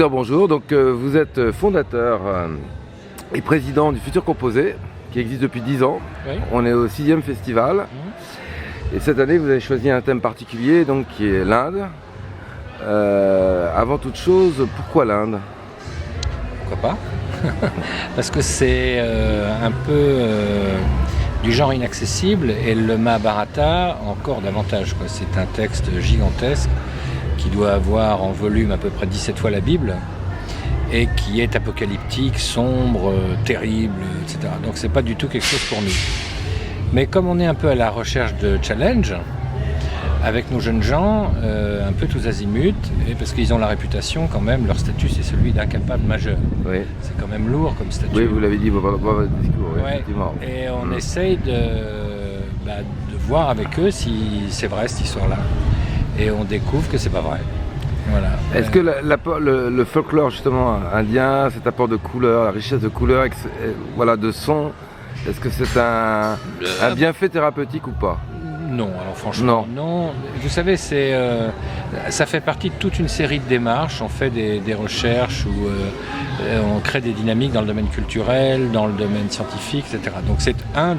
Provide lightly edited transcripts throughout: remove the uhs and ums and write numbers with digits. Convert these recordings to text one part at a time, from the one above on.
Écouteurs, bonjour. Donc, vous êtes fondateur et président du Futur Composé, qui existe depuis 10 ans. Oui. On est au 6e festival. Et cette année, vous avez choisi un thème particulier, donc, qui est l'Inde. Avant toute chose, pourquoi l'Inde? Pourquoi pas? Parce que c'est un peu du genre inaccessible, et le Mahabharata encore davantage, quoi. C'est un texte gigantesque qui doit avoir en volume à peu près 17 fois la Bible et qui est apocalyptique, sombre, terrible, etc. Donc c'est pas du tout quelque chose pour nous. Mais comme on est un peu à la recherche de challenge, avec nos jeunes gens, un peu tous azimuts, et parce qu'ils ont la réputation quand même, leur statut c'est celui d'incapable majeur. Oui. C'est quand même lourd comme statut. Oui, vous l'avez dit dans votre discours, Ouais. effectivement. Et on essaye de voir avec eux si c'est vrai cette histoire-là. Et on découvre que c'est pas vrai. Voilà. Est-ce que le folklore justement indien, cet apport de couleurs, la richesse de couleurs, voilà, de sons, est-ce que c'est un bienfait thérapeutique ou pas? Non, alors franchement, non. Vous savez, ça fait partie de toute une série de démarches. On fait des recherches où on crée des dynamiques dans le domaine culturel, dans le domaine scientifique, etc. Donc c'est un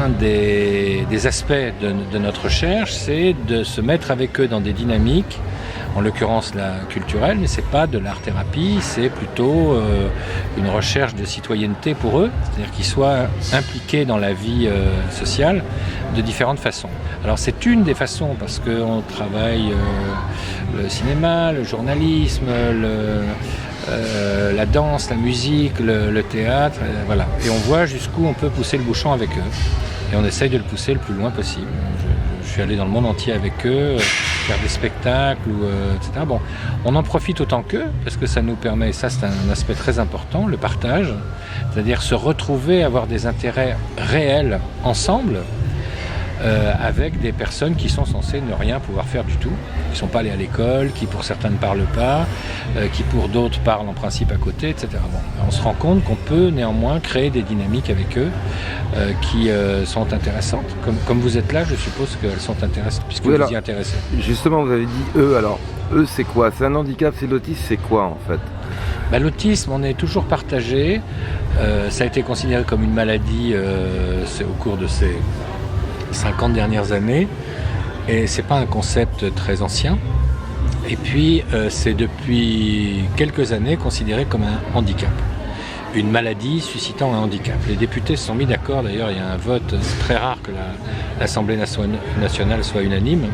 des aspects de notre recherche, c'est de se mettre avec eux dans des dynamiques, en l'occurrence la culturelle, mais c'est pas de l'art-thérapie, c'est plutôt une recherche de citoyenneté pour eux, c'est-à-dire qu'ils soient impliqués dans la vie sociale de différentes façons. Alors c'est une des façons, parce qu'on travaille le cinéma, le journalisme, la danse, la musique, le théâtre, voilà. Et on voit jusqu'où on peut pousser le bouchon avec eux. Et on essaye de le pousser le plus loin possible. Je suis allé dans le monde entier avec eux, faire des spectacles, etc. Bon, on en profite autant qu'eux, parce que ça nous permet, ça c'est un aspect très important, le partage, c'est-à-dire se retrouver, avoir des intérêts réels ensemble, avec des personnes qui sont censées ne rien pouvoir faire du tout, qui ne sont pas allées à l'école, qui pour certains ne parlent pas, qui pour d'autres parlent en principe à côté, etc. Bon, on se rend compte qu'on peut néanmoins créer des dynamiques avec eux qui sont intéressantes. Comme vous êtes là, je suppose qu'elles sont intéressantes, puisque vous y intéressez. Justement, vous avez dit eux, alors eux c'est quoi? C'est un handicap, c'est l'autisme, c'est quoi en fait? L'autisme, on est toujours partagé. Ça a été considéré comme une maladie au cours de ces 50 dernières années, et c'est pas un concept très ancien, et puis c'est depuis quelques années considéré comme un handicap, une maladie suscitant un handicap. Les députés se sont mis d'accord, d'ailleurs il y a un vote, c'est très rare que l'Assemblée nationale soit unanime.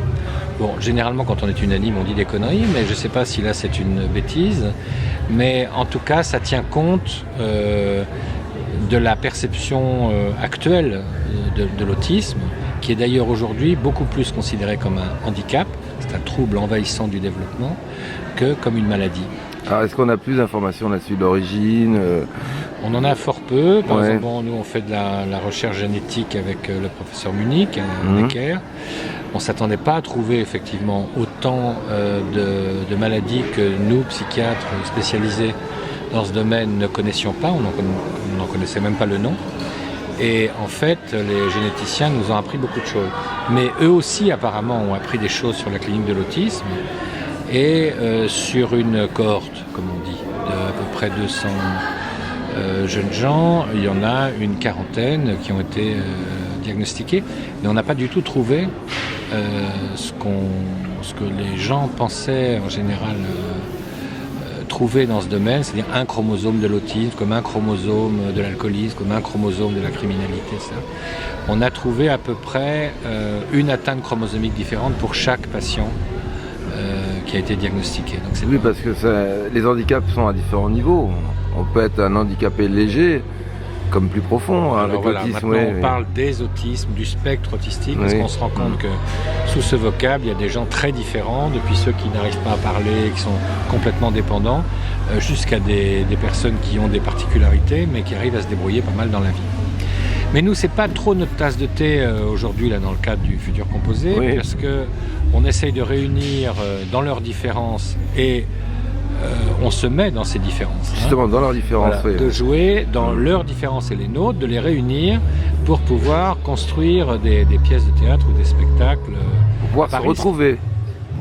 Bon, généralement quand on est unanime on dit des conneries, mais je sais pas si là c'est une bêtise, mais en tout cas ça tient compte de la perception actuelle de l'autisme, qui est d'ailleurs aujourd'hui beaucoup plus considéré comme un handicap, c'est un trouble envahissant du développement, que comme une maladie. Alors est-ce qu'on a plus d'informations là-dessus, d'origine? On en a fort peu. Par exemple, nous on fait de la recherche génétique avec le professeur Munich, Necker. On ne s'attendait pas à trouver effectivement autant de maladies que nous, psychiatres spécialisés dans ce domaine, ne connaissions pas. On n'en connaissait même pas le nom. Et en fait, les généticiens nous ont appris beaucoup de choses. Mais eux aussi, apparemment, ont appris des choses sur la clinique de l'autisme. Et sur une cohorte, comme on dit, d'à peu près 200 jeunes gens, il y en a une quarantaine qui ont été diagnostiqués. Mais on n'a pas du tout trouvé ce que les gens pensaient en général trouver dans ce domaine, c'est-à-dire un chromosome de l'autisme, comme un chromosome de l'alcoolisme, comme un chromosome de la criminalité. Ça. On a trouvé à peu près une atteinte chromosomique différente pour chaque patient qui a été diagnostiqué. Donc oui, parce que les handicaps sont à différents niveaux. On peut être un handicapé léger, comme plus profond. Alors voilà, maintenant on parle des autismes, du spectre autistique, parce qu'on se rend compte que sous ce vocable, il y a des gens très différents, depuis ceux qui n'arrivent pas à parler, qui sont complètement dépendants, jusqu'à des personnes qui ont des particularités, mais qui arrivent à se débrouiller pas mal dans la vie. Mais nous, c'est pas trop notre tasse de thé aujourd'hui, là, dans le cadre du Futur Composé, parce qu'on essaye de réunir dans leurs différences et on se met dans ces différences. Justement, dans leurs différences, voilà, de jouer dans leurs différences et les nôtres, de les réunir pour pouvoir construire des pièces de théâtre ou des spectacles. Pour pouvoir se retrouver.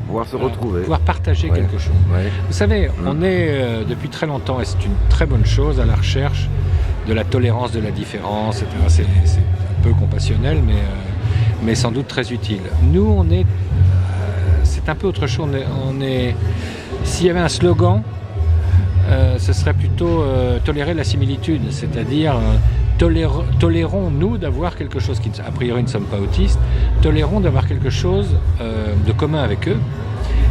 pouvoir se retrouver. Pouvoir partager quelque chose. Ouais. Vous savez, on est depuis très longtemps, et c'est une très bonne chose, à la recherche de la tolérance de la différence, etc. C'est un peu compassionnel, mais sans doute très utile. Nous, on est... c'est un peu autre chose. S'il y avait un slogan, ce serait plutôt tolérer la similitude, c'est-à-dire tolérons-nous d'avoir quelque chose qui, a priori, ne sommes pas autistes, tolérons d'avoir quelque chose de commun avec eux,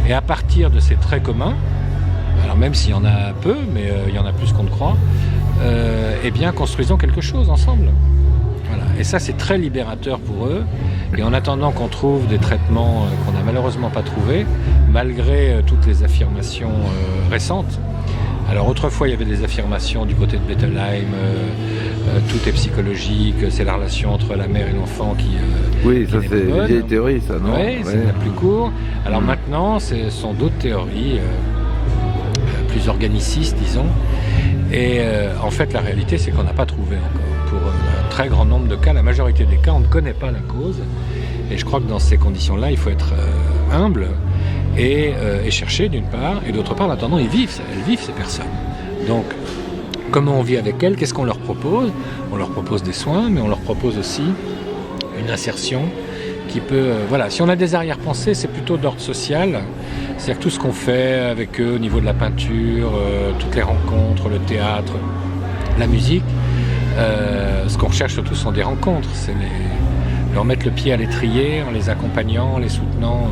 et à partir de ces traits communs, alors même s'il y en a peu, mais il y en a plus qu'on ne croit, eh bien construisons quelque chose ensemble. Voilà. Et ça, c'est très libérateur pour eux. Et en attendant qu'on trouve des traitements qu'on n'a malheureusement pas trouvés, malgré toutes les affirmations récentes. Alors autrefois, il y avait des affirmations du côté de Bettelheim, tout est psychologique, c'est la relation entre la mère et l'enfant qui oui, ça n'est c'est plus bonne. une vieille théorie, ça, non? Oui, c'est la plus court. Alors maintenant, ce sont d'autres théories, plus organicistes, disons. Et en fait, la réalité, c'est qu'on n'a pas trouvé encore. Pour un très grand nombre de cas, la majorité des cas, on ne connaît pas la cause. Et je crois que dans ces conditions-là, il faut être humble et chercher d'une part, et d'autre part, en attendant, elles vivent ces personnes. Donc, comment on vit avec elles? Qu'est-ce qu'on leur propose? On leur propose des soins, mais on leur propose aussi une insertion qui peut... voilà, si on a des arrière-pensées, c'est plutôt d'ordre social. C'est-à-dire que tout ce qu'on fait avec eux au niveau de la peinture, toutes les rencontres, le théâtre, la musique, ce qu'on recherche surtout sont des rencontres. C'est leur mettre le pied à l'étrier en les accompagnant, en les soutenant